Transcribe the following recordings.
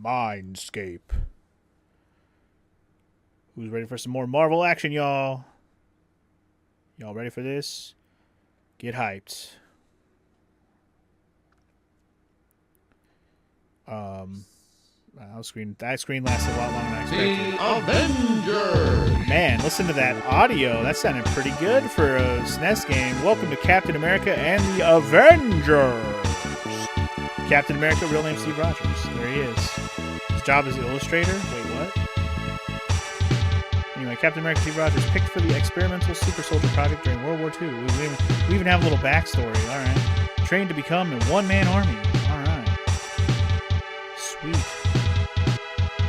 Mindscape. Who's ready for some more Marvel action, y'all? Y'all ready for this? Get hyped. That screen lasted a lot longer than I expected. The Avengers! Man, listen to that audio. That sounded pretty good for a SNES game. Welcome to Captain America and the Avengers. Captain America, real name Steve Rogers. There he is. His job is illustrator. Wait, what? Anyway, Captain America Steve Rogers picked for the experimental super soldier project during World War II. We even have a little backstory. All right. Trained to become a one-man army. All right. Sweet.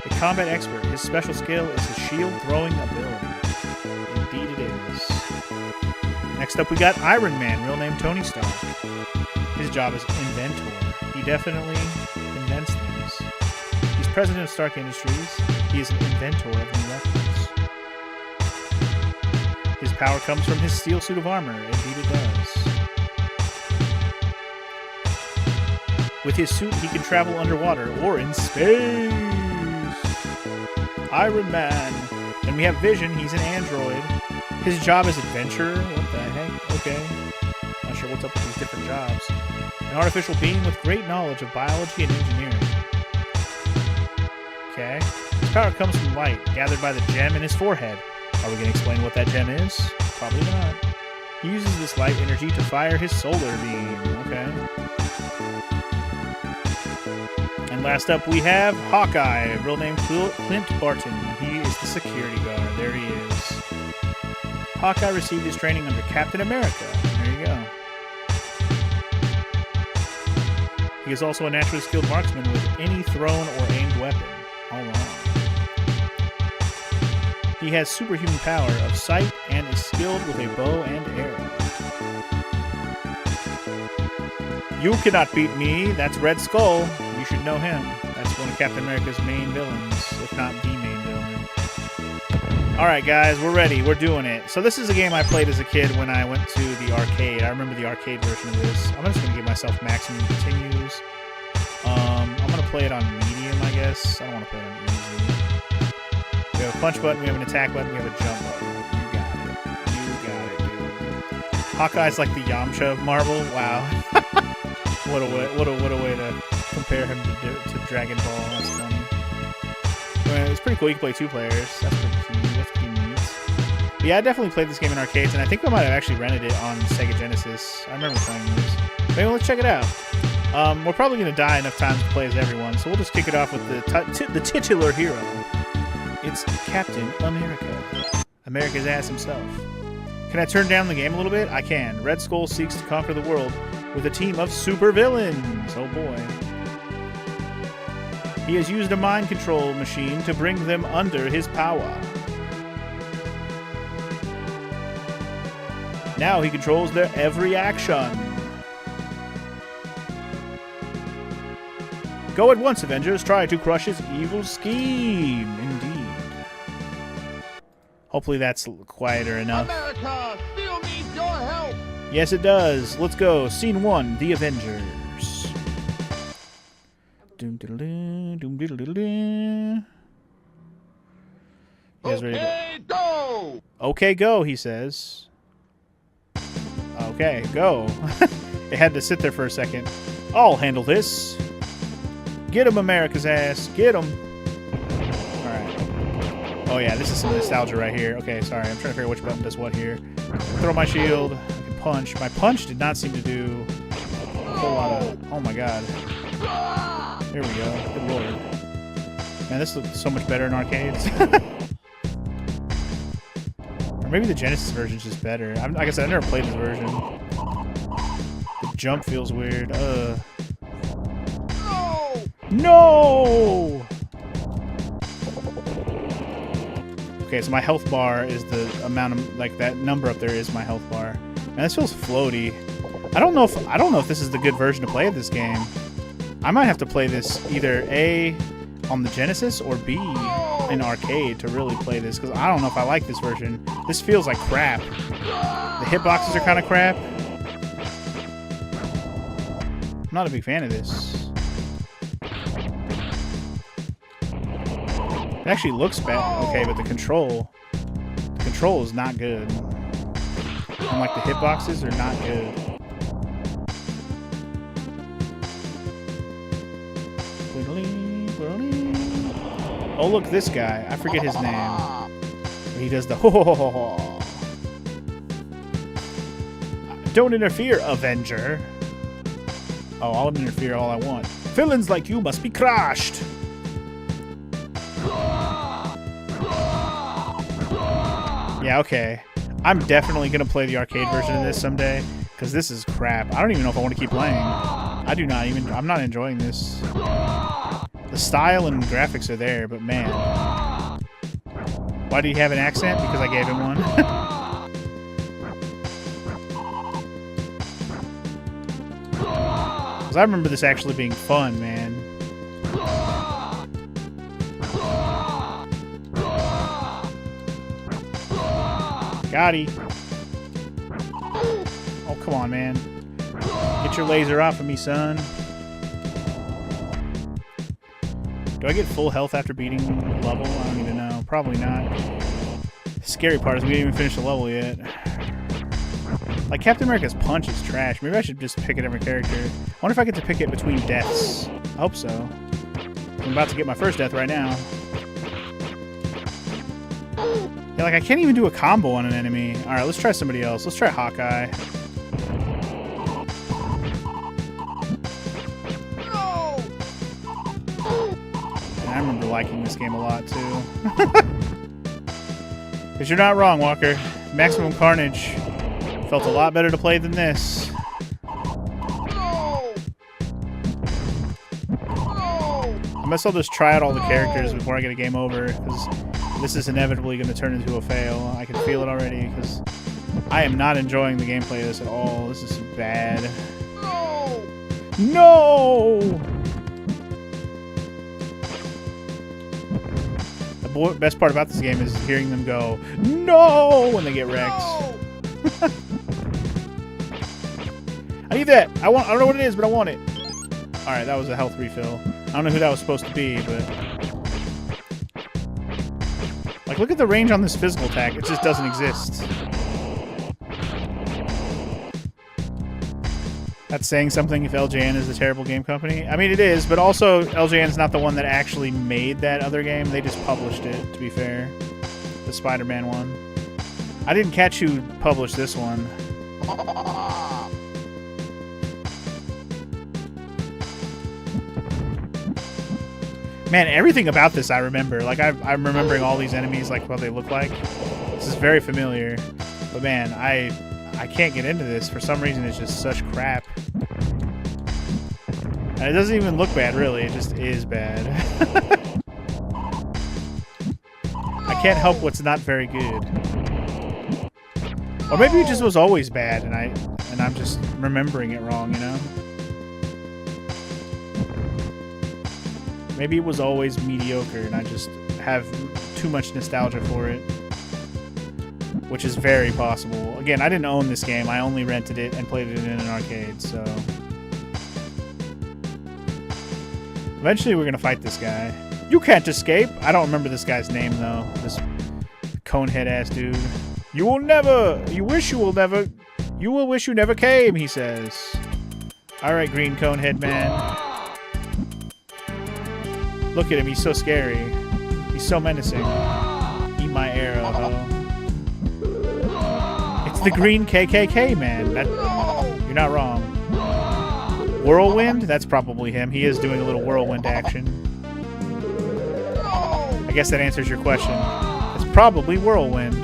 A combat expert. His special skill is his shield throwing ability. Indeed it is. Next up, we got Iron Man, real name Tony Stark. His job is inventor. He definitely invents things. He's president of Stark Industries. He is an inventor of new weapons. His power comes from his steel suit of armor. Indeed it does. With his suit, he can travel underwater or in space. Iron Man. Then we have Vision. He's an android. His job is adventurer. What the heck? Okay. Not sure what's up with these different jobs. An artificial being with great knowledge of biology and engineering. Okay. His power comes from light, gathered by the gem in his forehead. Are we going to explain what that gem is? Probably not. He uses this light energy to fire his solar beam. Okay. And last up we have Hawkeye, real name Clint Barton. He is the security guard. There he is. Hawkeye received his training under Captain America. There you go. He is also a naturally skilled marksman with any thrown or aimed weapon. All right. He has superhuman power of sight and is skilled with a bow and arrow. You cannot beat me. That's Red Skull. You should know him. That's one of Captain America's main villains, if not the main villain. Alright guys, we're ready. We're doing it. So this is a game I played as a kid when I went to the arcade. I remember the arcade version of this. I'm just going to give myself maximum continues. I'm going to play it on medium, I guess. I don't want to play it on easy. We have a punch button, we have an attack button, we have a jump button. You got it. You got it, dude. Hawkeye's like the Yamcha of Marvel. Wow. What a way to compare him to Dragon Ball. That's funny. Well, it's pretty cool. You can play two players. That's pretty cute. That's pretty neat. But yeah, I definitely played this game in arcades, and I think I might have actually rented it on Sega Genesis. I remember playing this. Maybe let's check it out. We're probably going to die enough times to play as everyone, so we'll just kick it off with the titular hero. It's Captain America. America's ass himself. Can I turn down the game a little bit? I can. Red Skull seeks to conquer the world with a team of supervillains. Oh boy. He has used a mind control machine to bring them under his power. Now he controls their every action. Go at once, Avengers. Try to crush his evil scheme. Indeed. Hopefully that's quieter enough. America still needs your help! Yes, it does. Let's go. Scene 1, The Avengers. You guys ready Okay, go! Okay, go, he says. Okay, go. It had to sit there for a second. I'll handle this. Get him, America's ass. Get him. Alright. Oh yeah, this is some nostalgia right here. Okay, sorry. I'm trying to figure out which button does what here. Throw my shield. I can punch. My punch did not seem to do a whole lot of... Oh my god. There we go. Good lord. Man, this looks so much better in arcades. Or maybe the Genesis version is just better. Like I said, I've never played this version. The jump feels weird. No! Okay, so my health bar is the amount of, like, that number up there is my health bar. Man, this feels floaty. I don't know if this is the good version to play of this game. I might have to play this either A on the Genesis or B in arcade to really play this, because I don't know if I like this version. This feels like crap. The hitboxes are kind of crap. I'm not a big fan of this. It actually looks bad. Okay, but the control is not good. And like the hitboxes are not good. Oh, look, this guy. I forget his name. He does the ho ho ho ho ho. Don't interfere, Avenger. Oh, I'll interfere all I want. Villains like you must be crushed. Yeah, okay. I'm definitely going to play the arcade version of this someday, because this is crap. I don't even know if I want to keep playing. I'm not enjoying this. The style and graphics are there, but man. Why do you have an accent? Because I gave him one. Because I remember this actually being fun, man. Gotti. Oh, come on, man. Get your laser off of me, son. Do I get full health after beating the level? I don't even know. Probably not. The scary part is we didn't even finish the level yet. Like, Captain America's punch is trash. Maybe I should just pick a different character. I wonder if I get to pick it between deaths. I hope so. I'm about to get my first death right now. Yeah, like, I can't even do a combo on an enemy. Alright, let's try somebody else. Let's try Hawkeye. And I remember liking this game a lot, too. Because you're not wrong, Walker. Maximum Carnage felt a lot better to play than this. I guess I'll just try out all the characters before I get a game over, because this is inevitably going to turn into a fail. I can feel it already, because I am not enjoying the gameplay of this at all. This is bad. No! The best part about this game is hearing them go, no! When they get wrecked. I need that! I don't know what it is, but I want it. Alright, that was a health refill. I don't know who that was supposed to be, but... Like, look at the range on this physical attack. It just doesn't exist. That's saying something if LJN is a terrible game company. I mean, it is, but also LJN's not the one that actually made that other game. They just published it, to be fair. The Spider-Man one. I didn't catch who published this one. Man, everything about this I remember. Like, I'm remembering all these enemies, like, what they look like. This is very familiar. But man, I can't get into this. For some reason, it's just such crap. And it doesn't even look bad, really. It just is bad. I can't help what's not very good. Or maybe it just was always bad, and I'm just remembering it wrong, you know? Maybe it was always mediocre, and I just have too much nostalgia for it. Which is very possible. Again, I didn't own this game. I only rented it and played it in an arcade, so... Eventually, we're gonna fight this guy. You can't escape! I don't remember this guy's name, though. This conehead-ass dude. You will never! You wish you will never... You will wish you never came, he says. Alright, green conehead man. Look at him, he's so scary. He's so menacing. Eat my arrow, ho. It's the green KKK man. You're not wrong. Whirlwind? That's probably him. He is doing a little whirlwind action. I guess that answers your question. It's probably Whirlwind.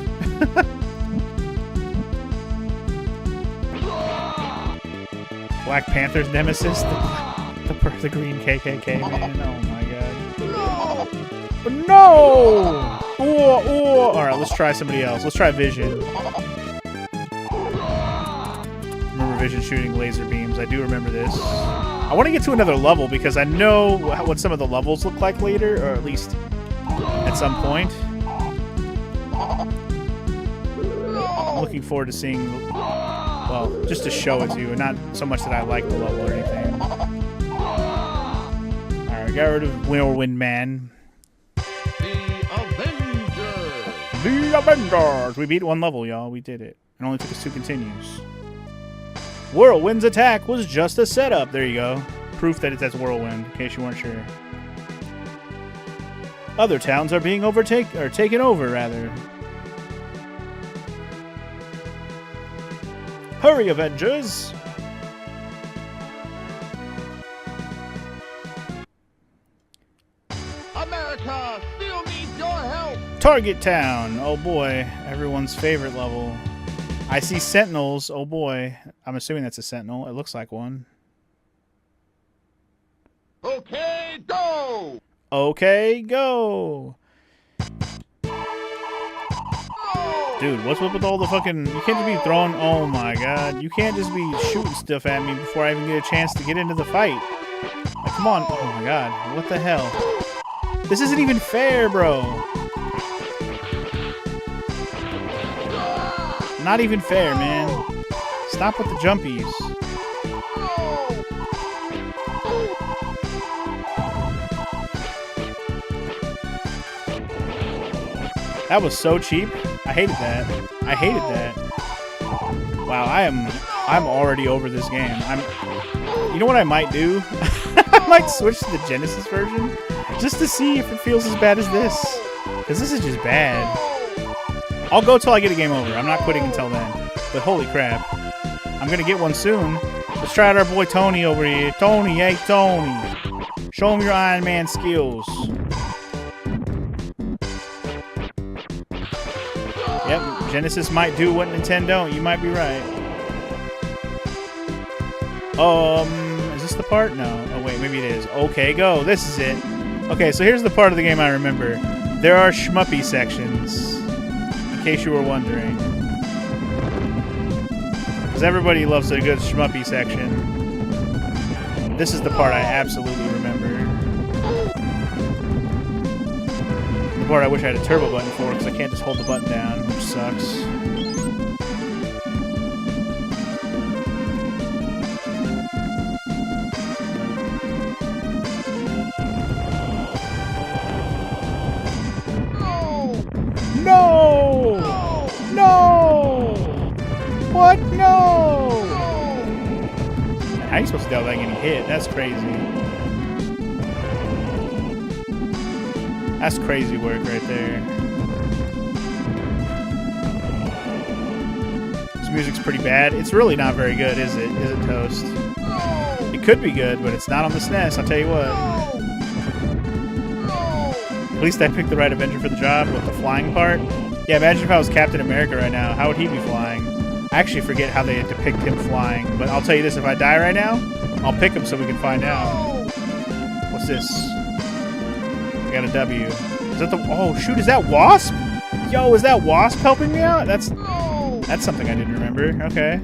Black Panther's nemesis? The green KKK man? Oh my god. No! Ooh. Alright, let's try somebody else. Let's try Vision. Remember Vision shooting laser beams. I do remember this. I want to get to another level because I know what some of the levels look like later, or at least at some point. I'm looking forward to seeing, well, just to show it to you, and not so much that I like the level or anything. Alright, got rid of Whirlwind Man. The Avengers! We beat one level, y'all. We did it. It only took us 2 continues. Whirlwind's attack was just a setup. There you go. Proof that it's as Whirlwind, in case you weren't sure. Other towns are being taken over, rather. Hurry, Avengers! America still needs your help. Target Town. Oh boy, everyone's favorite level. I see sentinels. Oh boy. I'm assuming that's a sentinel. It looks like one. Okay, go. Okay, go. Dude, what's up with all the fucking... You can't just be throwing... Oh my god. You can't just be shooting stuff at me before I even get a chance to get into the fight. Like, come on. Oh my god. What the hell? This isn't even fair, bro. Not even fair, man. Stop with the jumpies. That was so cheap. I hated that. I hated that. Wow, I'm already over this game. You know what I might do? I might switch to the Genesis version just to see if it feels as bad as this. Because this is just bad. I'll go till I get a game over. I'm not quitting until then. But holy crap. I'm going to get one soon. Let's try out our boy Tony over here. Tony, hey Tony. Show him your Iron Man skills. Yep, Genesis might do what Nintendo don't. You might be right. Is this the part? No. Oh, wait, maybe it is. Okay, go. This is it. Okay, so here's the part of the game I remember. There are shmuppy sections, in case you were wondering. Because everybody loves a good shmuppy section. This is the part I absolutely remember. The part I wish I had a turbo button for, because I can't just hold the button down, which sucks. No! No! What? No! How are you supposed to tell without getting hit? That's crazy. That's crazy work right there. This music's pretty bad. It's really not very good, is it? Is it, Toast? It could be good, but it's not on the SNES, I'll tell you what. At least I picked the right Avenger for the job with the flying part. Yeah, imagine if I was Captain America right now. How would he be flying? I actually forget how they depict him flying, but I'll tell you this, if I die right now, I'll pick him so we can find out. What's this? I got a W. Is that the... Oh, shoot, is that Wasp? Yo, is that Wasp helping me out? That's something I didn't remember. Okay.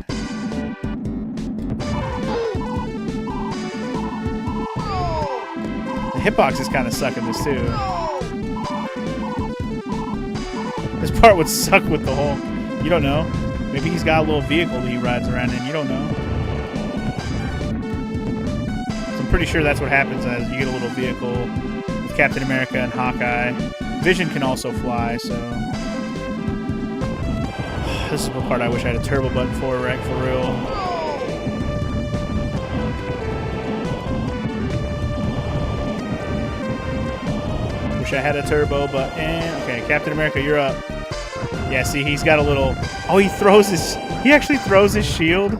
The hitboxes kind of suck in this, too. This part would suck with the whole... You don't know. Maybe he's got a little vehicle that he rides around in. You don't know. So I'm pretty sure that's what happens as you get a little vehicle with Captain America and Hawkeye. Vision can also fly, so... This is the part I wish I had a turbo button for, right? For real. Wish I had a turbo button. Okay, Captain America, you're up. Yeah, see, he's got a little... Oh, he throws his... He actually throws his shield?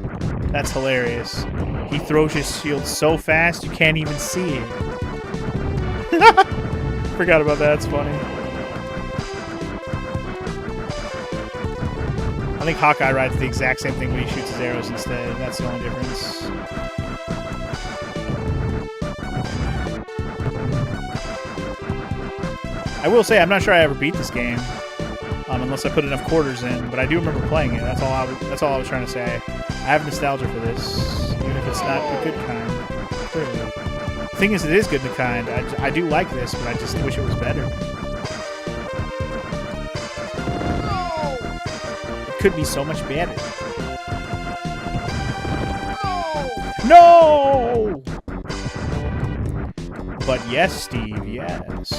That's hilarious. He throws his shield so fast you can't even see it. Forgot about that. It's funny. I think Hawkeye rides the exact same thing, but he shoots his arrows instead. That's the only difference. I will say, I'm not sure I ever beat this game. Unless I put enough quarters in, but I do remember playing it. That's all I was trying to say. I have nostalgia for this, even if it's not a good kind. Clearly. The thing is, it is good in the kind. I do like this, but I just wish it was better. It could be so much better. No! But yes, Steve, yes.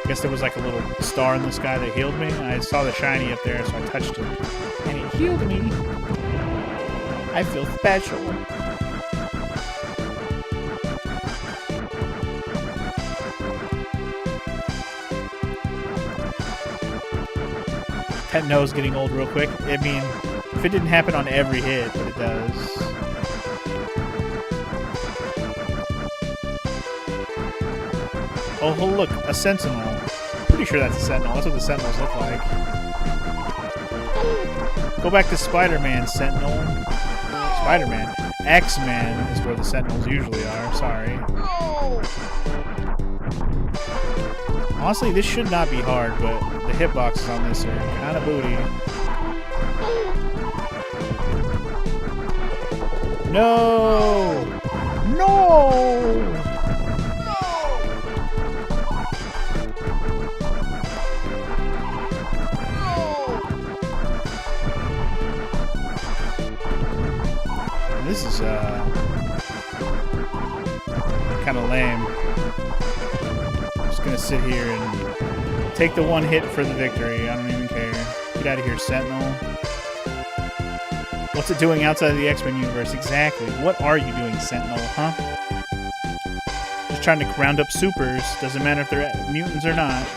I guess there was like a little star in the sky that healed me. I saw the shiny up there, so I touched it. And it healed me. I feel special. That nose getting old real quick. I mean, if it didn't happen on every hit, but it does. Oh, look, a sentinel. Pretty sure that's a sentinel. That's what the sentinels look like. Go back to Spider-Man, Sentinel. Spider-Man. X-Men is where the sentinels usually are. Sorry. Honestly, this should not be hard, but the hitboxes on this are kind of booty. No! No! This is kind of lame. I'm just gonna sit here and take the one hit for the victory. I don't even care. Get out of here, Sentinel. What's it doing outside of the X-Men universe? Exactly. What are you doing, Sentinel, huh? Just trying to round up supers. Doesn't matter if they're mutants or not.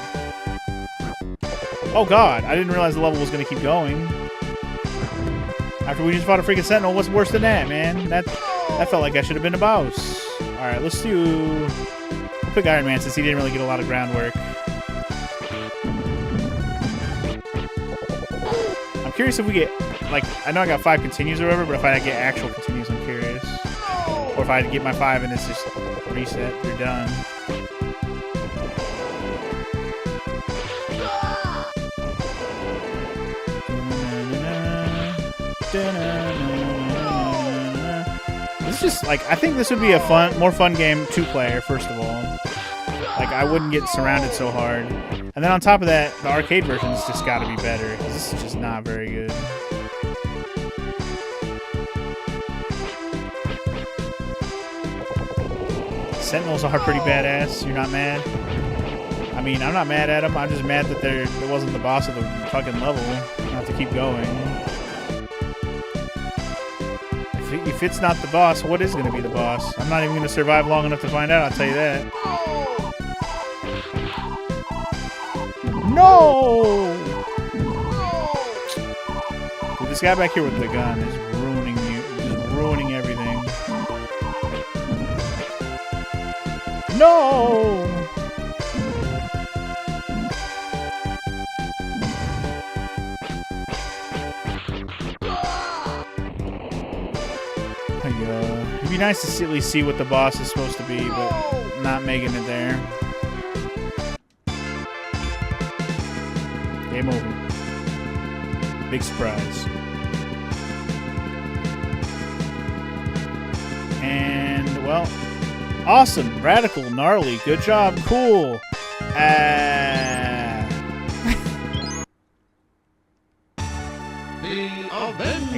Oh god, I didn't realize the level was gonna keep going. After we just fought a freaking Sentinel, what's worse than that, man? That felt like I should have been a boss. Alright, let's do... We'll pick Iron Man since he didn't really get a lot of groundwork. I'm curious if we get... Like, I know I got 5 continues or whatever, but if I get actual continues, I'm curious. Or if I get my 5 and it's just reset, you're done. This is just like, I think this would be a more fun game 2-player, first of all. Like, I wouldn't get surrounded so hard. And then on top of that, the arcade version's just gotta be better, because this is just not very good. Sentinels are pretty badass. You're not mad? I mean, I'm not mad at them. I'm just mad that it wasn't the boss of the fucking level. I have to keep going. If it's not the boss, what is going to be the boss? I'm not even going to survive long enough to find out, I'll tell you that. No! Dude, this guy back here with the gun is ruining you. Just ruining everything. No! It'd be nice to at least see what the boss is supposed to be, but not making it there. Game over. Big surprise. And, well, awesome. Radical, gnarly. Good job. Cool. I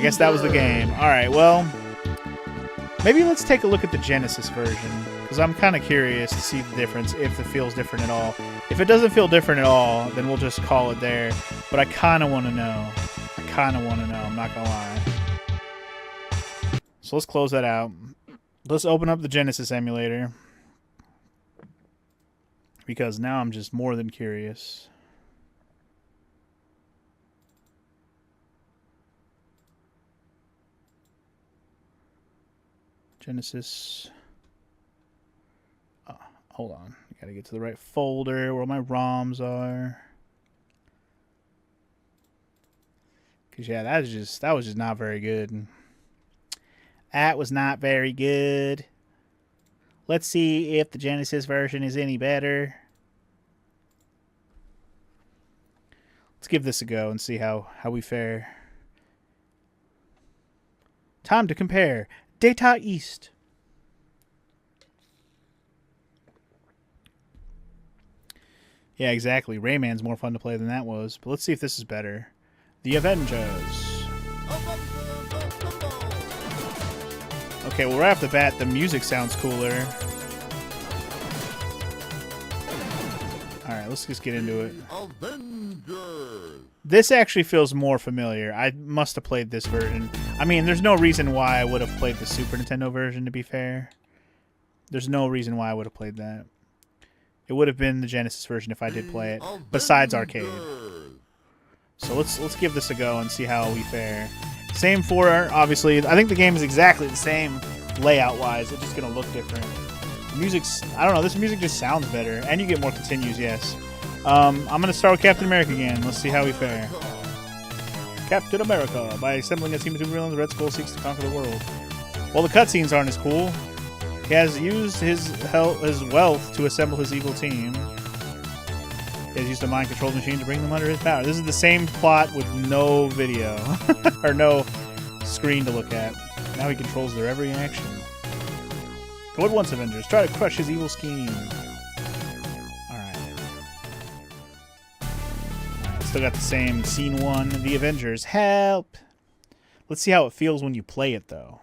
guess that was the game. Alright, well, maybe let's take a look at the Genesis version, because I'm kind of curious to see the difference, if it feels different at all. If it doesn't feel different at all, then we'll just call it there. But I kind of want to know. I'm not going to lie. So let's close that out. Let's open up the Genesis emulator, because now I'm just more than curious. Genesis. Oh, hold on. I gotta get to the right folder where my ROMs are. Cause yeah, that was just not very good. That was not very good. Let's see if the Genesis version is any better. Let's give this a go and see how we fare. Time to compare. Data East. Yeah, exactly. Rayman's more fun to play than that was. But let's see if this is better. The Avengers. Okay, well, right off the bat, the music sounds cooler. Alright, let's just get into it. Avengers. This actually feels more familiar. I must have played this version. I mean, there's no reason why I would have played the Super Nintendo version, to be fair. There's no reason why I would have played that. It would have been the Genesis version if I did play it, besides arcade. So let's give this a go and see how we fare. Same for, obviously, I think the game is exactly the same layout-wise. It's just going to look different. The music's, I don't know, this music just sounds better. And you get more continues, yes. I'm going to start with Captain America again. Let's see how we fare. Captain America. By assembling a team of supervillains, Red Skull seeks to conquer the world. Well, the cutscenes aren't as cool. He has used his wealth to assemble his evil team. He has used a mind-controlled machine to bring them under his power. This is the same plot with no video. Or no screen to look at. Now he controls their every action. Go at once, Avengers. Try to crush his evil scheme. Alright. Still got the same scene 1. The Avengers. Help! Let's see how it feels when you play it, though.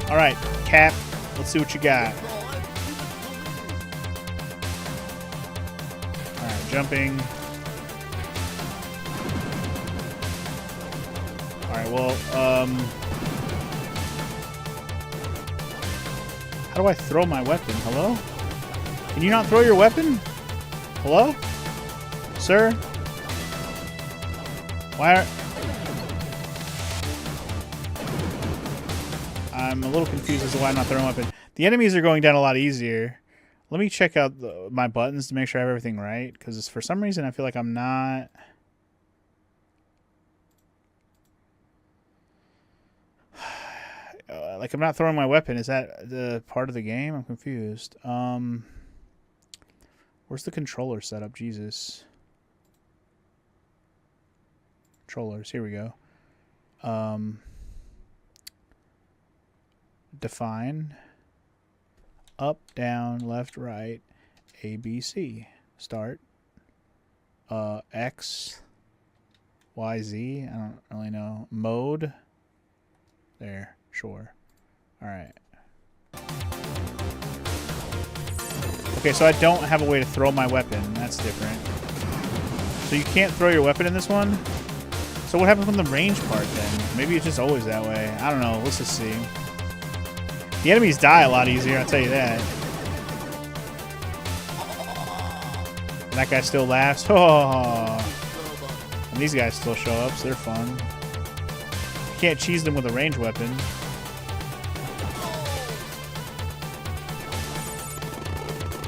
Alright, Cap. Let's see what you got. Alright, jumping. Alright, well, how do I throw my weapon? Hello? Can you not throw your weapon? Hello? Sir? Why are... I'm a little confused as to why I'm not throwing a weapon. The enemies are going down a lot easier. Let me check out my buttons to make sure I have everything right, because for some reason I feel like I'm not... like I'm not throwing my weapon. Is that the part of the game? I'm confused. Where's the controller setup? Jesus. Controllers. Here we go. Define. Up, down, left, right. A, B, C. Start. X. Y, Z. I don't really know. Mode. There. Sure. Alright. Okay, so I don't have a way to throw my weapon. That's different. So you can't throw your weapon in this one? So what happens from the range part then? Maybe it's just always that way. I don't know. Let's just see. The enemies die a lot easier, I'll tell you that. And that guy still laughs. Oh. And these guys still show up, so they're fun. You can't cheese them with a ranged weapon.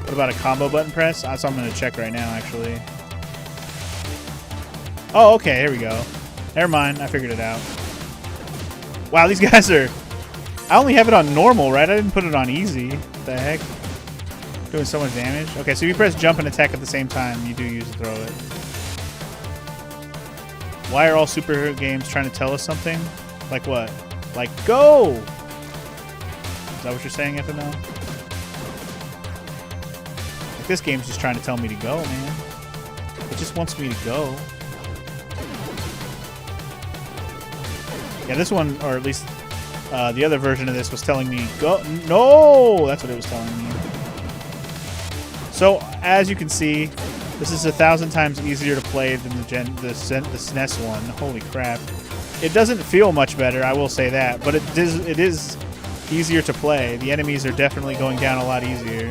What about a combo button press? That's what I'm going to check right now, actually. Oh, okay. Here we go. Never mind. I figured it out. Wow, these guys are... I only have it on normal, right? I didn't put it on easy. What the heck? Doing so much damage. Okay, so if you press jump and attack at the same time, you do use to throw it. Why are all superhero games trying to tell us something? Like what? Like, go! Is that what you're saying, FML? Like, this game's just trying to tell me to go, man. It just wants me to go. Yeah, this one, or at least the other version of this was telling me, go. No! That's what it was telling me. So, as you can see, this is 1,000 times easier to play than the SNES one. Holy crap. It doesn't feel much better, I will say that, but it is easier to play. The enemies are definitely going down a lot easier.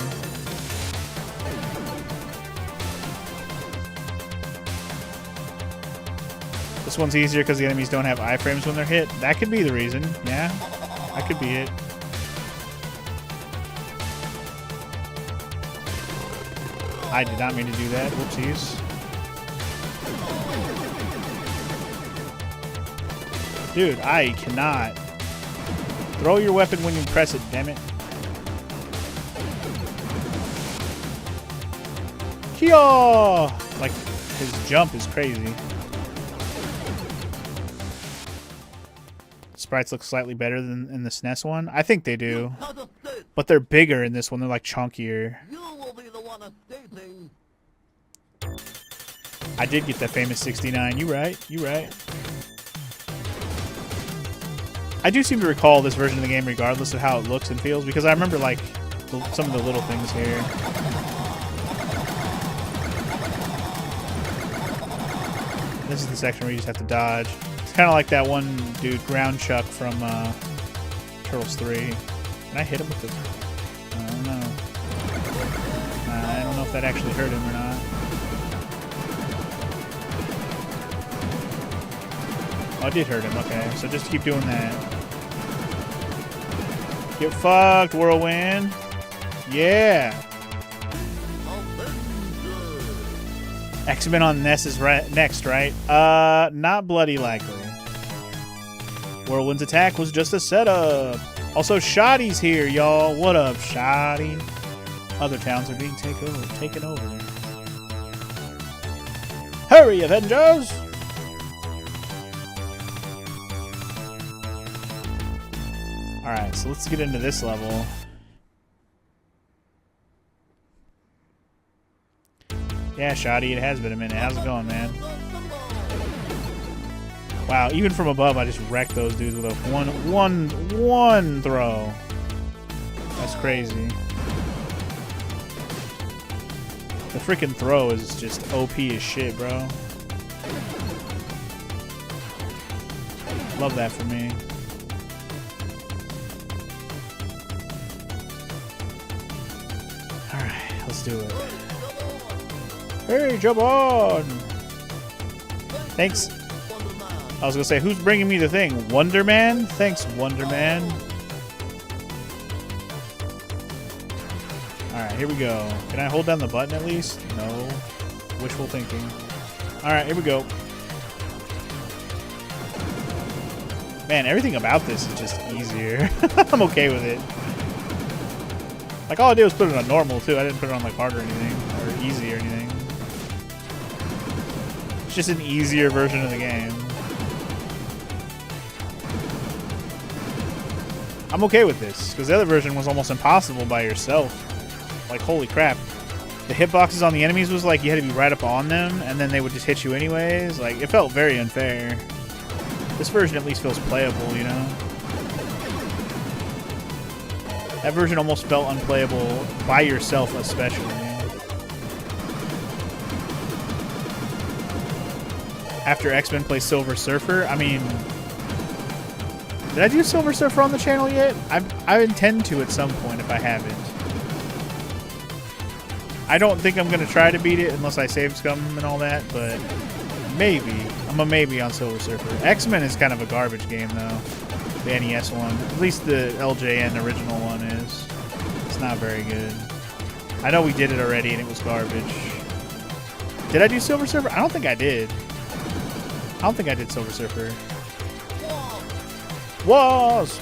This one's easier because the enemies don't have iframes when they're hit. That could be the reason. Yeah, that could be it. I did not mean to do that. Whoopsies. Dude, I cannot. Throw your weapon when you press it, damn it. Kia! Like, his jump is crazy. Sprites look slightly better than in the SNES one. I think they do. But they're bigger in this one. They're like chunkier. I did get that famous 69. You right. You right. I do seem to recall this version of the game regardless of how it looks and feels, because I remember, like, some of the little things here. This is the section where you just have to dodge. It's kind of like that one dude, Ground Chuck, from Turtles 3. Can I hit him with the... I don't know. I don't know if that actually hurt him or not. Oh, it did hurt him. Okay, so just keep doing that. Get fucked, Whirlwind. Yeah. X-Men on NES is next, right? Not bloody likely. Whirlwind's attack was just a setup. Also, Shoddy's here, y'all. What up, Shoddy? Other towns are being taken over. Hurry, Avengers! Alright, so let's get into this level. Yeah, Shoddy, it has been a minute. How's it going, man? Wow, even from above, I just wrecked those dudes with a one throw. That's crazy. The freaking throw is just OP as shit, bro. Love that for me. Alright, let's do it. Hey, jump on! Thanks. I was gonna say, who's bringing me the thing? Wonder Man? Thanks, Wonder Man. Alright, here we go. Can I hold down the button at least? No. Wishful thinking. Alright, here we go. Man, everything about this is just easier. I'm okay with it. Like, all I did was put it on normal, too. I didn't put it on, like, hard or anything. Or easy or anything. It's just an easier version of the game. I'm okay with this, because the other version was almost impossible by yourself. Like, holy crap. The hitboxes on the enemies was like you had to be right up on them, and then they would just hit you anyways. Like, it felt very unfair. This version at least feels playable, you know? That version almost felt unplayable by yourself, especially. After X-Men plays Silver Surfer, I mean... Did I do Silver Surfer on the channel yet? I intend to at some point if I haven't. I don't think I'm going to try to beat it unless I save scum and all that, but maybe. I'm a maybe on Silver Surfer. X-Men is kind of a garbage game, though. The NES one. At least the LJN original one is. It's not very good. I know we did it already and it was garbage. Did I do Silver Surfer? I don't think I did. I don't think I did Silver Surfer. Walls!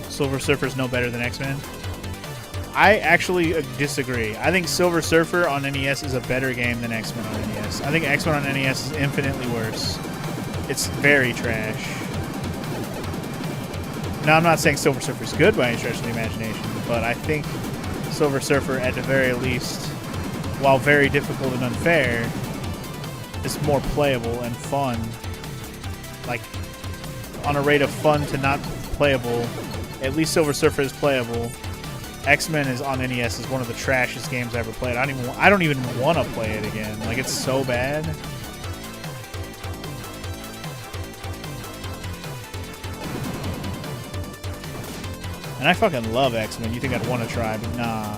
Silver Surfer's no better than X-Men? I actually disagree. I think Silver Surfer on NES is a better game than X-Men on NES. I think X-Men on NES is infinitely worse. It's very trash. Now, I'm not saying Silver Surfer is good by any stretch of the imagination, but I think Silver Surfer, at the very least, while very difficult and unfair, is more playable and fun. Like, on a rate of fun to not playable, at least Silver Surfer is playable. X-Men is on NES is one of the trashiest games I ever played. I don't even want to play it again. Like, it's so bad. And I fucking love X-Men. You think I'd want to try, but nah.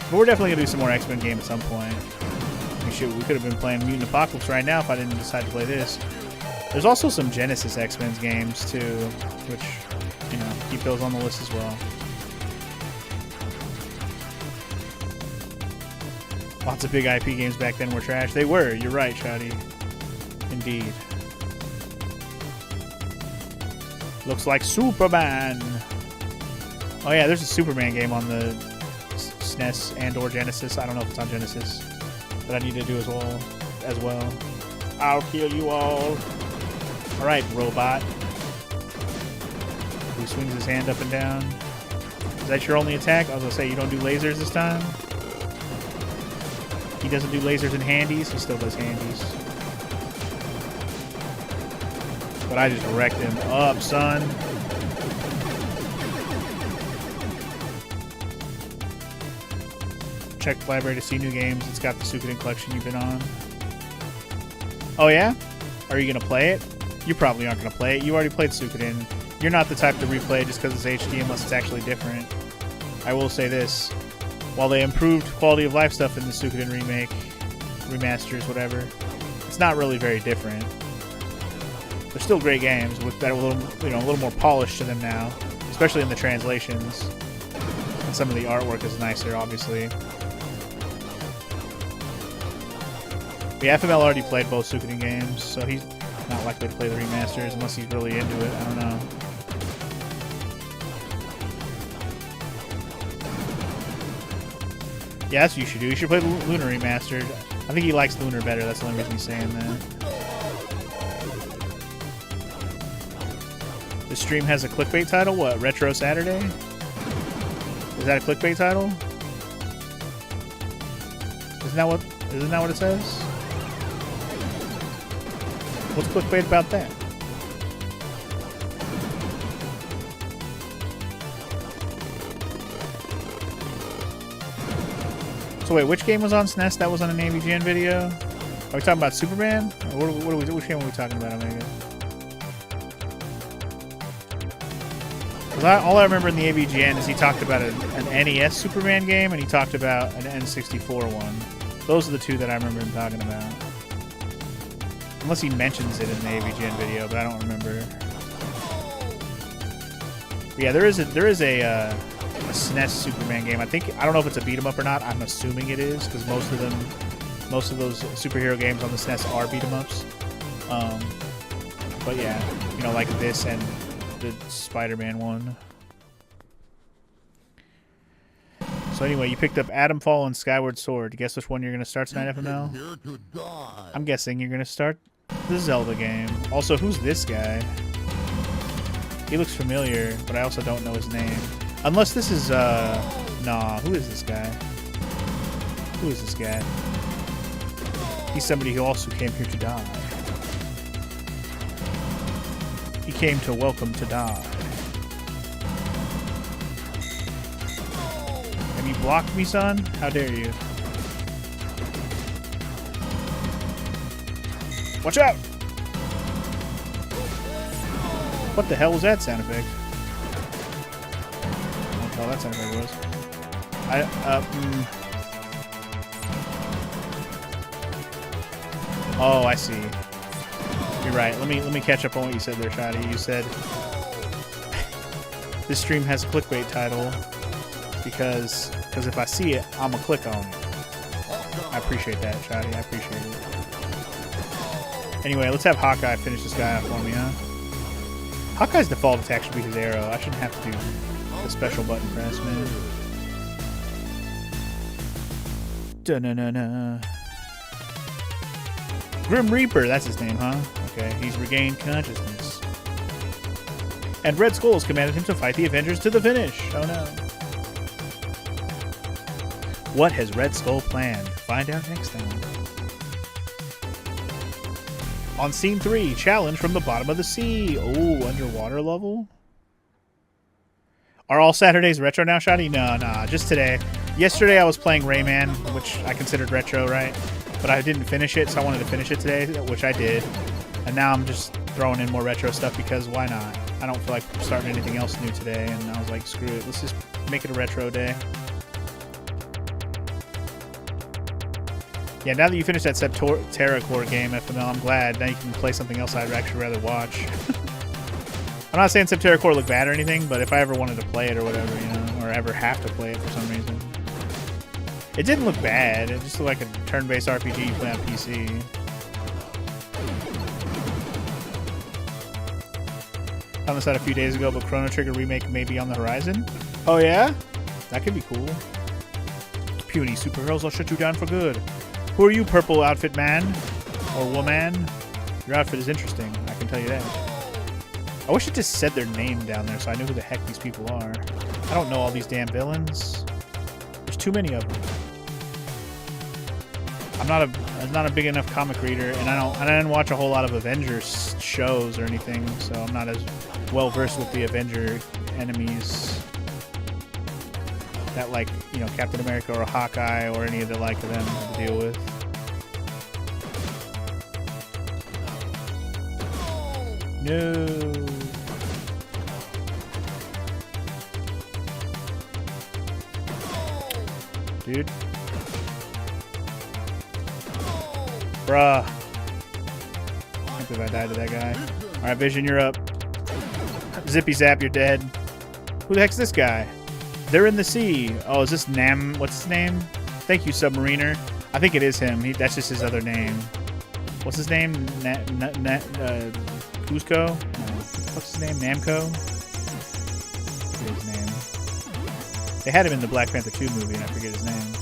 But we're definitely gonna do some more X-Men game at some point. I mean, shoot, we could have been playing Mutant Apocalypse right now if I didn't decide to play this. There's also some Genesis X-Men games too, which, you know, keep those on the list as well. Lots of big IP games back then were trash. They were. You're right, Shoddy. Indeed. Looks like Superman. Oh yeah, there's a Superman game on the SNES and/or Genesis. I don't know if it's on Genesis, but I need to do as well. I'll kill you all. All right, robot. Who swings his hand up and down? Is that your only attack? I was gonna say you don't do lasers this time. He doesn't do lasers and handies. He still does handies. But I just wrecked him up, son. Check the library to see new games. It's got the Suikoden collection you've been on. Oh, yeah? Are you going to play it? You probably aren't going to play it. You already played Suikoden. You're not the type to replay just because it's HD unless it's actually different. I will say this. While they improved quality of life stuff in the Suikoden remake, remasters, whatever, it's not really very different. They're still great games with that a little more polished to them now, especially in the translations. And some of the artwork is nicer, obviously. Yeah, FML already played both Suikoden games, so he's not likely to play the remasters unless he's really into it. I don't know. Yeah, that's what you should do. You should play the Lunar Remastered. I think he likes Lunar better. That's the only reason he's saying that. The stream has a clickbait title? What? Retro Saturday? Is that a clickbait title? Isn't that what it says? What's clickbait about that? So wait, which game was on SNES that was on an AVGN video? Are we talking about Superman? Or which game are we talking about, Omega? Because all I remember in the AVGN is he talked about an NES Superman game and he talked about an N64 one. Those are the two that I remember him talking about. Unless he mentions it in the AVGN video, but I don't remember. But yeah, there is a SNES Superman game. I don't know if it's a beat 'em up or not. I'm assuming it is because most of those superhero games on the SNES are beat 'em ups. But yeah, you know, like this and the Spider-Man one. So anyway, you picked up Adamfall and Skyward Sword. Guess which one you're going to start tonight, FML? I'm guessing you're going to start the Zelda game. Also, who's this guy? He looks familiar, but I also don't know his name. Unless this is, nah, who is this guy? Who is this guy? He's somebody who also came here to die. He came to welcome to die. Have you blocked me, son? How dare you? Watch out! What the hell was that sound effect? Oh, that sound effect was. Oh, I see. You're right. Let me catch up on what you said there, Shadi. You said this stream has a clickbait title because if I see it, I'm gonna click on it. I appreciate that, Shadi. I appreciate it. Anyway, let's have Hawkeye finish this guy up for me, huh? Hawkeye's default attack should be his arrow. I shouldn't have to do the special button press, man. Da-na-na-na. Grim Reaper, that's his name, huh? Okay, he's regained consciousness. And Red Skull's commanded him to fight the Avengers to the finish. Oh no. What has Red Skull planned? Find out next time. On Scene 3, challenge from the bottom of the sea. Oh, underwater level? Are all Saturdays retro now, Shotty? No, nah, just today. Yesterday I was playing Rayman, which I considered retro, right? But I didn't finish it, so I wanted to finish it today, which I did. And now I'm just throwing in more retro stuff because why not? I don't feel like starting anything else new today, and I was like, screw it, let's just make it a retro day. Yeah, now that you finished that Septerra Core game, FML, I'm glad. Now you can play something else I'd actually rather watch. I'm not saying Septerra Core looked bad or anything, but if I ever wanted to play it or whatever, you know, or ever have to play it for some reason. It didn't look bad. It just looked like a turn-based RPG you play on PC. Found this out a few days ago, but Chrono Trigger remake may be on the horizon. Oh yeah? That could be cool. Puny superheroes, I'll shut you down for good. Who are you, purple outfit man? Or woman? Your outfit is interesting, I can tell you that. I wish it just said their name down there so I knew who the heck these people are. I don't know all these damn villains. There's too many of them. I'm not I'm not a big enough comic reader, and I didn't watch a whole lot of Avengers shows or anything, so I'm not as well versed with the Avenger enemies that, like, you know, Captain America or Hawkeye or any of the like of them have to deal with. No. Dude. Bruh. I can't believe I died to that guy. Alright, Vision, you're up. Zippy Zap, you're dead. Who the heck's this guy? They're in the sea. Oh, is this Nam? What's his name? Thank you, Submariner. I think it is him. That's just his other name. What's his name? Cusco? No. What's his name? Namco? I forget his name. They had him in the Black Panther 2 movie, and I forget his name.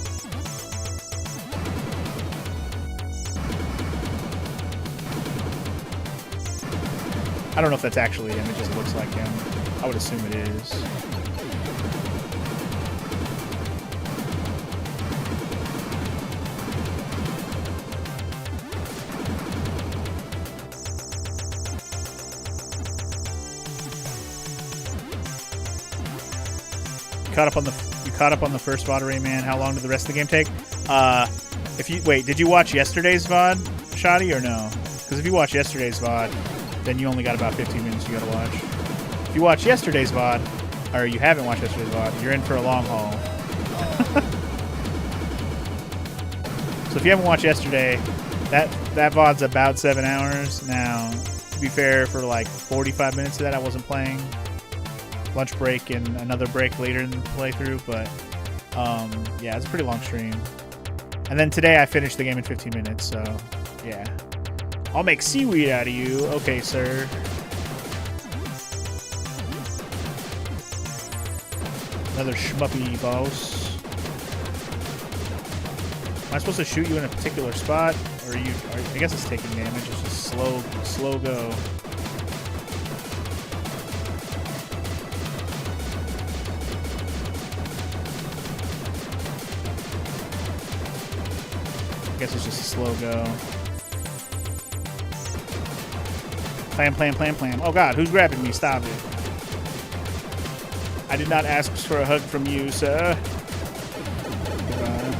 I don't know if that's actually him. It just looks like him. I would assume it is. You caught up on the first VOD, Rayman. How long did the rest of the game take? Did you watch yesterday's VOD, Shoddy, or no? Because if you watch yesterday's VOD, then you only got about 15 minutes you gotta watch. If you watch yesterday's VOD, or you haven't watched yesterday's VOD, you're in for a long haul. So if you haven't watched yesterday, that VOD's about 7 hours. Now, to be fair, for like 45 minutes of that, I wasn't playing. Lunch break and another break later in the playthrough, but yeah, it's a pretty long stream. And then today I finished the game in 15 minutes, so yeah. I'll make seaweed out of you. Okay, sir. Another shmuppy boss. Am I supposed to shoot you in a particular spot? Or are you... I guess it's taking damage. It's just slow go. I guess it's just a slow go. Plan. Oh god, who's grabbing me? Stop it. I did not ask for a hug from you, sir. Goodbye.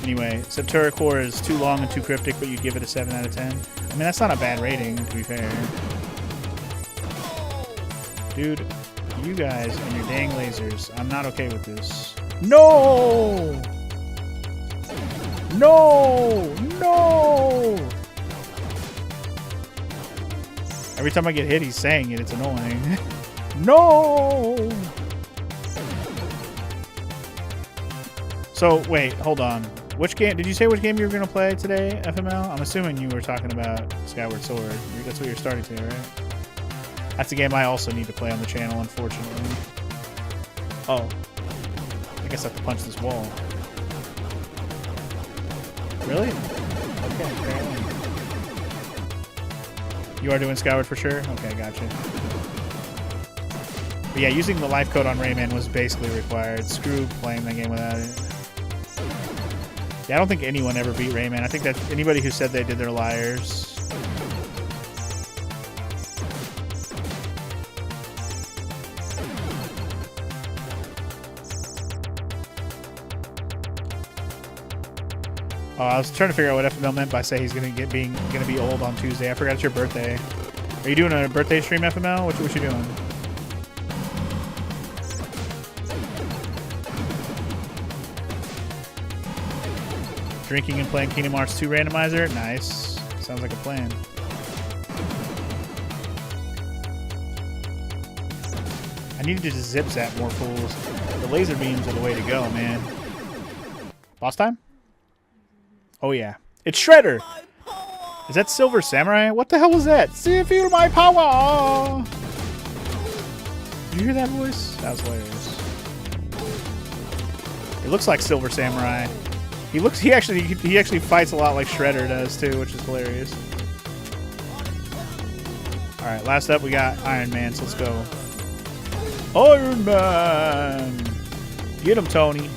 Anyway, Septura Core is too long and too cryptic, but you give it a 7 out of 10. I mean, that's not a bad rating, to be fair. Dude, you guys and your dang lasers. I'm not okay with this. No! No! No! Every time I get hit, he's saying it. It's annoying. No! So, wait, hold on. Which game? Did you say which game you were going to play today, FML? I'm assuming you were talking about Skyward Sword. That's what you're starting to, right? That's a game I also need to play on the channel, unfortunately. Oh. I guess I have to punch this wall. Really? Okay, apparently. You are doing Skyward for sure? Okay, gotcha. But yeah, using the life code on Rayman was basically required. Screw playing that game without it. Yeah, I don't think anyone ever beat Rayman. I think that anybody who said they did, they're liars. I was trying to figure out what FML meant by saying he's gonna be old on Tuesday. I forgot it's your birthday. Are you doing a birthday stream, FML? What you doing? Drinking and playing Kingdom Hearts 2 randomizer? Nice. Sounds like a plan. I needed to just zip zap more fools. The laser beams are the way to go, man. Boss time? Oh yeah. It's Shredder! Is that Silver Samurai? What the hell was that? See, feel my power! Did you hear that voice? That was hilarious. It looks like Silver Samurai. He actually fights a lot like Shredder does too, which is hilarious. Alright, last up we got Iron Man, so let's go. Iron Man! Get him, Tony.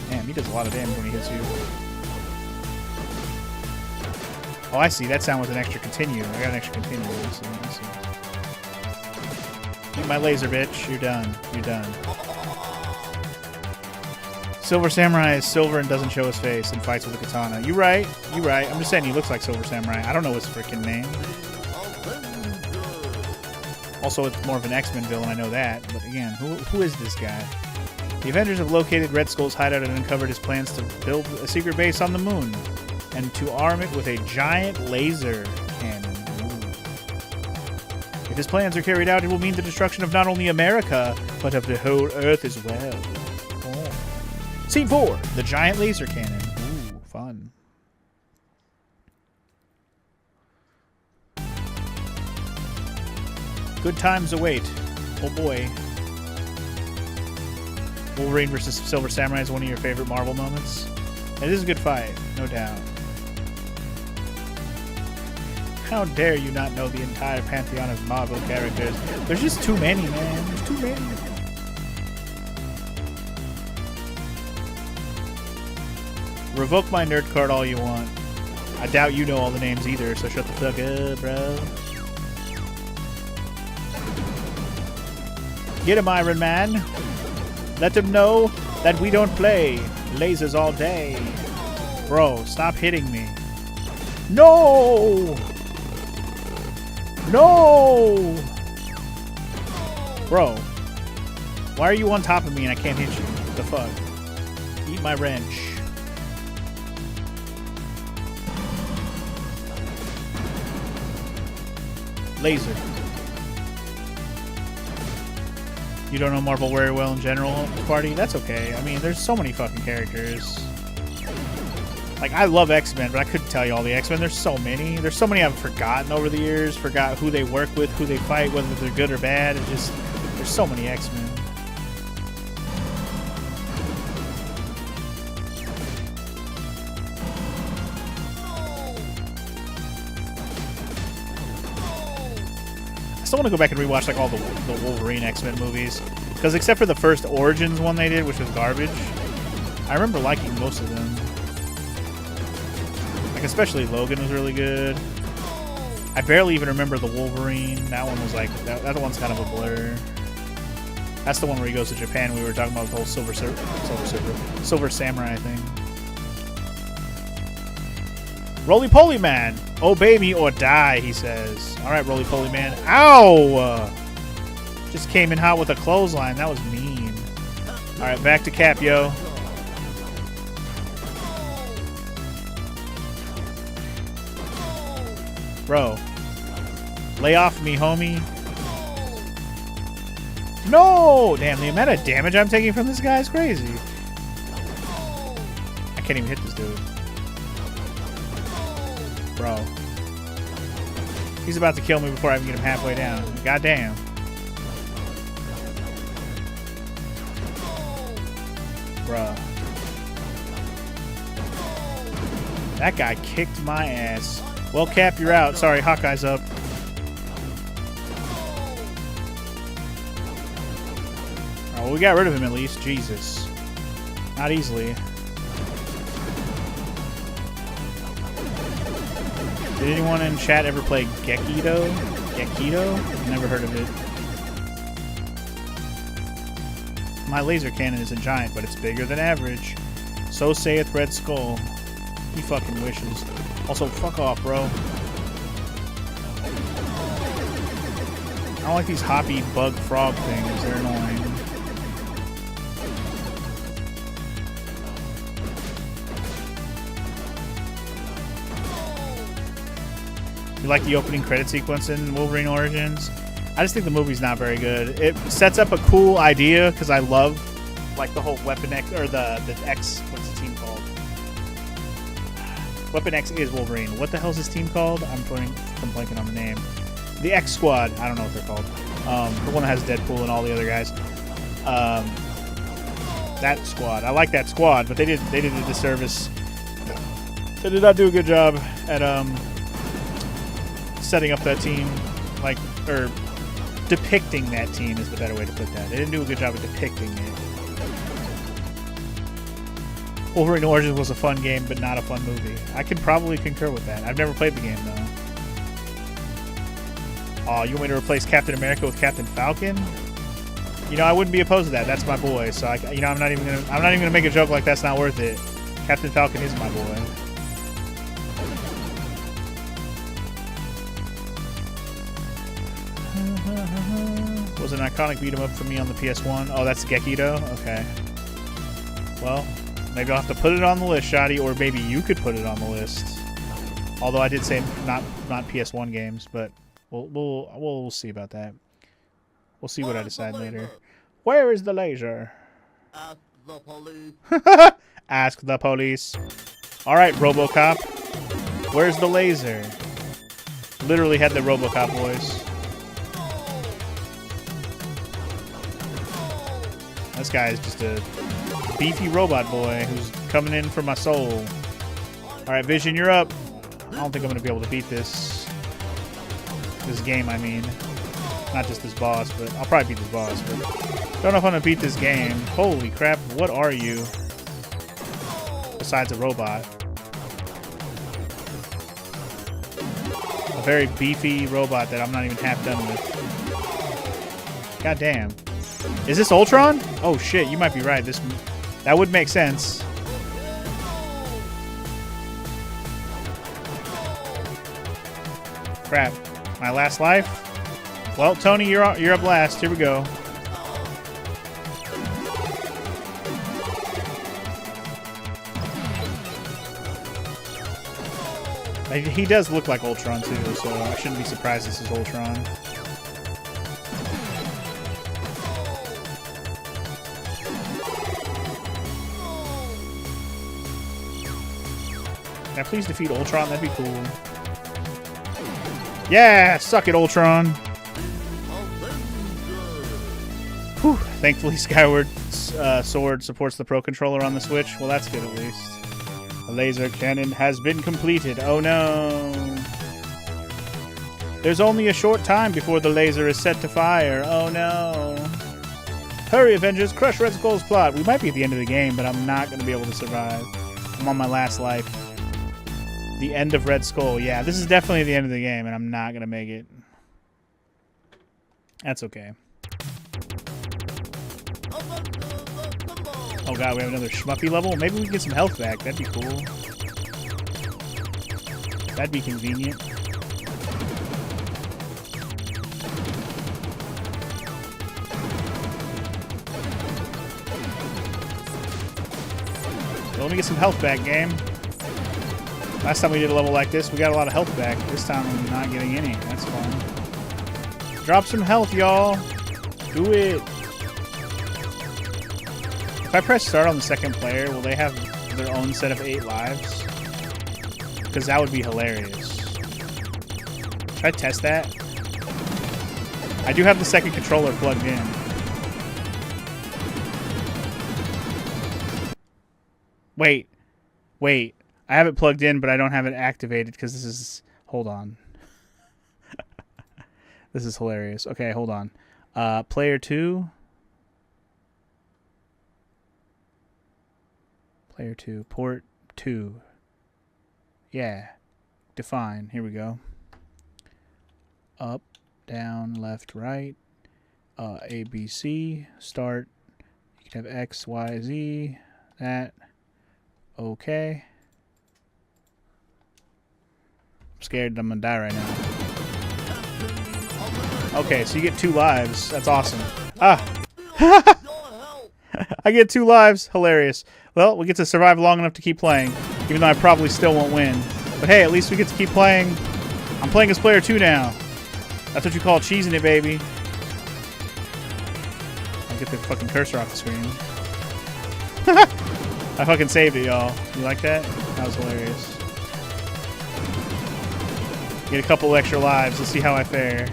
Damn, he does a lot of damage when he hits you. Oh, I see. That sound was an extra continue. I got an extra continue. Let's see. Eat my laser, bitch. You're done. You're done. Silver Samurai is silver and doesn't show his face and fights with a katana. You're right. You're right. I'm just saying he looks like Silver Samurai. I don't know his freaking name. Also, it's more of an X-Men villain. I know that. But again, who is this guy? The Avengers have located Red Skull's hideout and uncovered his plans to build a secret base on the moon and to arm it with a giant laser cannon. Ooh. If his plans are carried out, it will mean the destruction of not only America, but of the whole Earth as well. Oh. Scene 4, the giant laser cannon. Ooh, fun. Good times await. Oh boy. Wolverine versus Silver Samurai is one of your favorite Marvel moments. It is a good fight, no doubt. How dare you not know the entire pantheon of Marvel characters? There's just too many, man. There's too many. Revoke my nerd card all you want. I doubt you know all the names either, so shut the fuck up, bro. Get him, Iron Man. Let them know that we don't play lasers all day. Bro, stop hitting me. No! No! Bro, why are you on top of me and I can't hit you? What the fuck? Eat my wrench. Laser. You don't know Marvel very well in general, party? That's okay. I mean, there's so many fucking characters. Like, I love X-Men, but I couldn't tell you all the X-Men. There's so many. There's so many I've forgotten over the years. Forgot who they work with, who they fight, whether they're good or bad. It's just, there's so many X-Men. I still want to go back and rewatch like all the Wolverine X-Men movies, because except for the first Origins one they did, which was garbage, I remember liking most of them. Like especially Logan was really good. I barely even remember the Wolverine. That one was like that one's kind of a blur. That's the one where he goes to Japan. We were talking about the whole Silver Samurai thing. Roly-poly man, obey me or die, he says. All right, roly-poly man. Ow! Just came in hot with a clothesline. That was mean. All right, back to Cap, yo. Bro, lay off me, homie. No! Damn, the amount of damage I'm taking from this guy is crazy. I can't even hit this dude. Bro. He's about to kill me before I even get him halfway down. Goddamn. Bruh. That guy kicked my ass. Well, Cap, you're out. Sorry, Hawkeye's up. Oh, well, we got rid of him at least. Jesus. Not easily. Did anyone in chat ever play Gekido? Gekido? Never heard of it. My laser cannon isn't giant, but it's bigger than average. So saith Red Skull. He fucking wishes. Also, fuck off, bro. I don't like these hoppy bug frog things. They're annoying. You like the opening credit sequence in Wolverine Origins? I just think the movie's not very good. It sets up a cool idea because I love like the whole Weapon X or the X. What's the team called? Weapon X is Wolverine. What the hell's his team called? I'm blanking on the name. The X Squad. I don't know what they're called. The one that has Deadpool and all the other guys. That squad. I like that squad, but they did a disservice. They did not do a good job at setting up that team, like, or depicting that team is the better way to put that. They didn't do a good job of depicting it. Wolverine Origins was a fun game, but not a fun movie. I can probably concur with that. I've never played the game though. Oh, you want me to replace Captain America with Captain Falcon? You know, I wouldn't be opposed to that. That's my boy. So I'm not even gonna make a joke like that's not worth it. Captain Falcon is my boy. Was an iconic beat 'em up for me on the PS1. Oh, that's Gekido? Okay. Well, maybe I'll have to put it on the list, Shoddy, or maybe you could put it on the list. Although I did say not PS1 games, but we'll see about that. We'll see what I decide later. Where is the laser? Ask the police. Ask the police. All right, RoboCop. Where's the laser? Literally had the RoboCop voice. This guy is just a beefy robot boy who's coming in for my soul. All right, Vision, you're up. I don't think I'm going to be able to beat this game, I mean. Not just this boss, but I'll probably beat this boss, but don't know if I'm going to beat this game. Holy crap, what are you? Besides a robot. A very beefy robot that I'm not even half done with. God damn. Is this Ultron? Oh shit, you might be right. That would make sense. Crap. My last life? Well, Tony, you're up last. Here we go. He does look like Ultron too, so I shouldn't be surprised this is Ultron. Can I please defeat Ultron? That'd be cool. Yeah! Suck it, Ultron! Whew. Thankfully, Skyward Sword supports the Pro Controller on the Switch. Well, that's good at least. The laser cannon has been completed. Oh no! There's only a short time before the laser is set to fire. Oh no! Hurry, Avengers! Crush Red Skull's plot! We might be at the end of the game, but I'm not going to be able to survive. I'm on my last life. The end of Red Skull. Yeah, this is definitely the end of the game, and I'm not going to make it. That's okay. Oh god, we have another schmuppy level? Maybe we can get some health back. That'd be cool. That'd be convenient. So let me get some health back, game. Last time we did a level like this, we got a lot of health back. This time I'm not getting any. That's fun. Drop some health, y'all. Do it. If I press start on the second player, will they have their own set of 8 lives? Because that would be hilarious. Should I test that? I do have the second controller plugged in. Wait. I have it plugged in, but I don't have it activated because this is... Hold on. This is hilarious. Okay, hold on. Player 2. Player 2. Port 2. Yeah. Define. Here we go. Up, down, left, right. A, B, C. Start. You can have X, Y, Z. That. Okay. I'm scared I'm gonna die right now. Okay, so you get 2 lives. That's awesome. Ah! I get 2 lives. Hilarious. Well, we get to survive long enough to keep playing, even though I probably still won't win. But hey, at least we get to keep playing. I'm playing as player 2 now. That's what you call cheesing it, baby. I'll get the fucking cursor off the screen. I fucking saved it, y'all. You like that? That was hilarious. Get a couple extra lives. Let's see how I fare.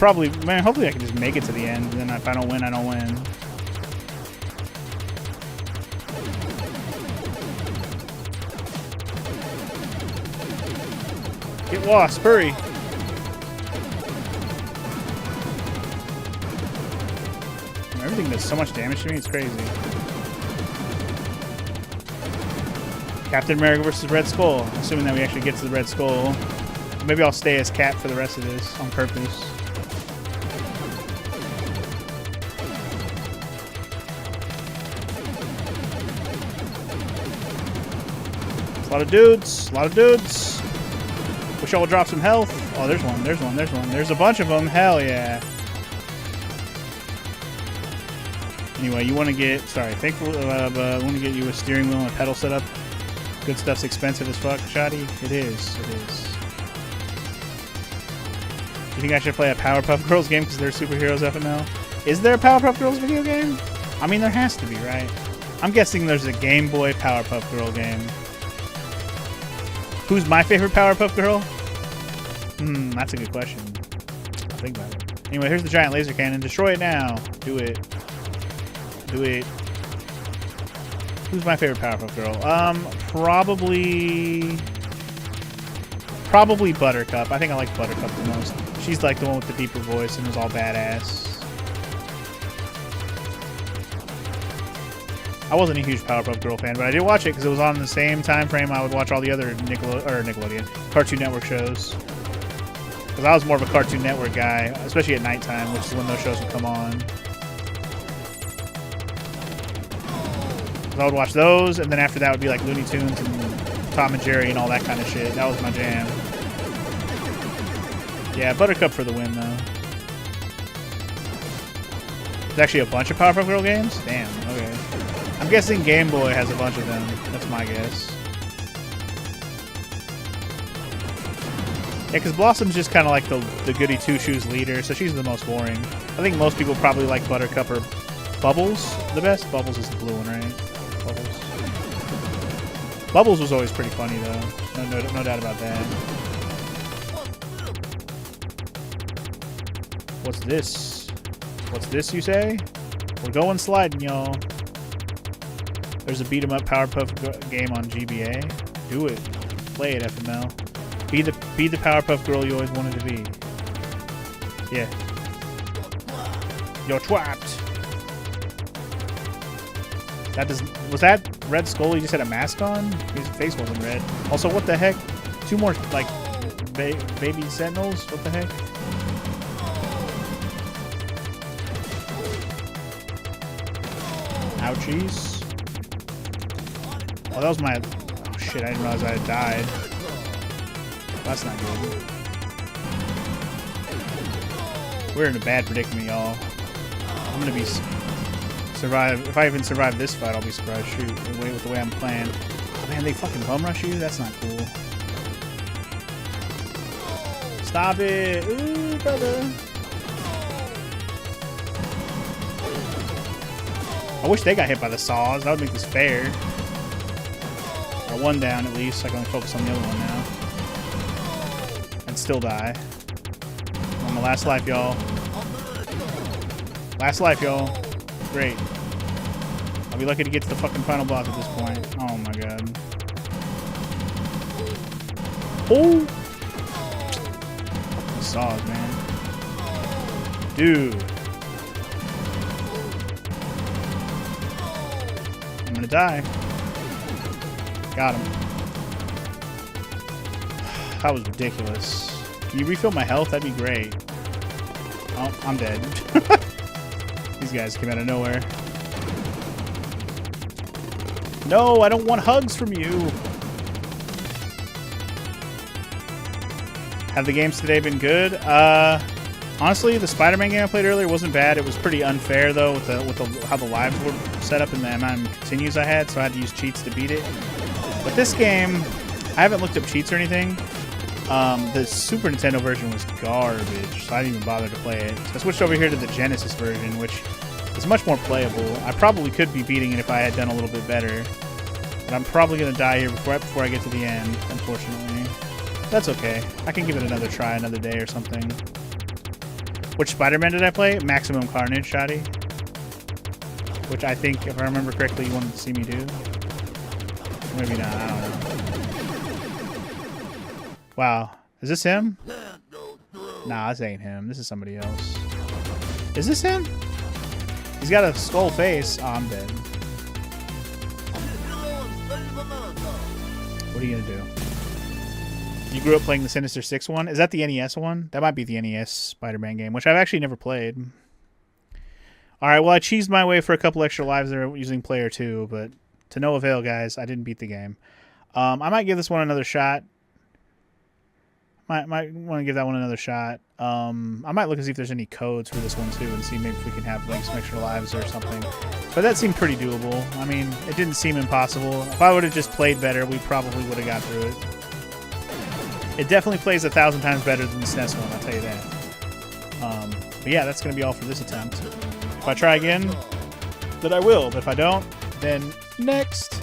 Hopefully I can just make it to the end. And then if I don't win, I don't win. Get Wasp, hurry. Everything does so much damage to me, it's crazy. Captain America versus Red Skull. Assuming that we actually get to the Red Skull. Maybe I'll stay as Cap for the rest of this on purpose. A lot of dudes. A lot of dudes. Wish I would drop some health. Oh, there's one. There's one. There's one. There's a bunch of them. Hell yeah. Anyway, you want to get... Sorry. Thankful. Want to get you a steering wheel and a pedal setup. Good stuff's expensive as fuck, Shoddy. It is. It is. You think I should play a Powerpuff Girls game because they're superheroes FML? Is there a Powerpuff Girls video game? I mean, there has to be, right? I'm guessing there's a Game Boy Powerpuff Girl game. Who's my favorite Powerpuff Girl? That's a good question. I'll think about it. Anyway, here's the giant laser cannon. Destroy it now. Do it. Do it. Who's my favorite Powerpuff Girl? Probably Buttercup. I think I like Buttercup the most. She's like the one with the deeper voice and was all badass. I wasn't a huge Powerpuff Girl fan, but I did watch it because it was on the same time frame I would watch all the other Nickelodeon Cartoon Network shows. Because I was more of a Cartoon Network guy, especially at nighttime, which is when those shows would come on. I would watch those, and then after that would be like Looney Tunes and Tom and Jerry and all that kind of shit. That was my jam. Yeah, Buttercup for the win, though. There's actually a bunch of Powerpuff Girl games? Damn, okay. I'm guessing Game Boy has a bunch of them. That's my guess. Yeah, because Blossom's just kind of like the goody two-shoes leader, so she's the most boring. I think most people probably like Buttercup or Bubbles the best. Bubbles is the blue one, right? Bubbles. Bubbles was always pretty funny, though. No doubt about that. What's this? What's this, you say? We're going sliding, y'all. There's a beat-em-up Powerpuff game on GBA. Do it. Play it, FML. Be the Powerpuff Girl you always wanted to be. Yeah. You're trapped. Was that Red Skull? He just had a mask on? His face wasn't red. Also, what the heck? Two more, like, baby sentinels? What the heck? Ouchies. Oh, that was my... Oh, shit, I didn't realize I had died. That's not good. We're in a bad predicament, y'all. I'm gonna be... Survive. If I even survive this fight, I'll be surprised. Shoot, with the way I'm playing. Oh, man, they fucking bum rush you? That's not cool. Stop it! Ooh, brother. I wish they got hit by the saws. That would make this fair. Got one down at least, so I can only focus on the other one now. And still die. On my last life, y'all. Last life, y'all. Great. I'll be lucky to get to the fucking final boss at this point. Oh my god. Oh! These saws, man. Dude. I'm gonna die. Got him. That was ridiculous. Can you refill my health? That'd be great. Oh, I'm dead. These guys came out of nowhere. No, I don't want hugs from you. Have the games today been good? Honestly, the Spider-Man game I played earlier wasn't bad. It was pretty unfair though with how the lives were set up and the amount of continues I had, so I had to use cheats to beat it. But this game, I haven't looked up cheats or anything. The Super Nintendo version was garbage, so I didn't even bother to play it. So I switched over here to the Genesis version, which is much more playable. I probably could be beating it if I had done a little bit better, but I'm probably going to die here before I get to the end, unfortunately. That's okay. I can give it another try another day or something. Which Spider-Man did I play? Maximum Carnage, Shoddy. Which I think, if I remember correctly, you wanted to see me do. Maybe not, I don't know. Wow, Is this him? Can't go through. Nah, this ain't him. This is somebody else. Is this him? He's got a skull face. Oh, I'm dead. What are you gonna do? You grew up playing the Sinister Six one? Is that the NES one? That might be the NES Spider-Man game, which I've actually never played. Alright, well, I cheesed my way for a couple extra lives there using player 2, but to no avail, guys. I didn't beat the game. I might give this one another shot. Might want to give that one another shot. I might look and see if there's any codes for this one, too, and see maybe if we can have like some extra lives or something. But that seemed pretty doable. I mean, it didn't seem impossible. If I would have just played better, we probably would have got through it. It definitely plays 1,000 times better than the SNES one, I'll tell you that. But yeah, that's going to be all for this attempt. If I try again, then I will. But if I don't, then next.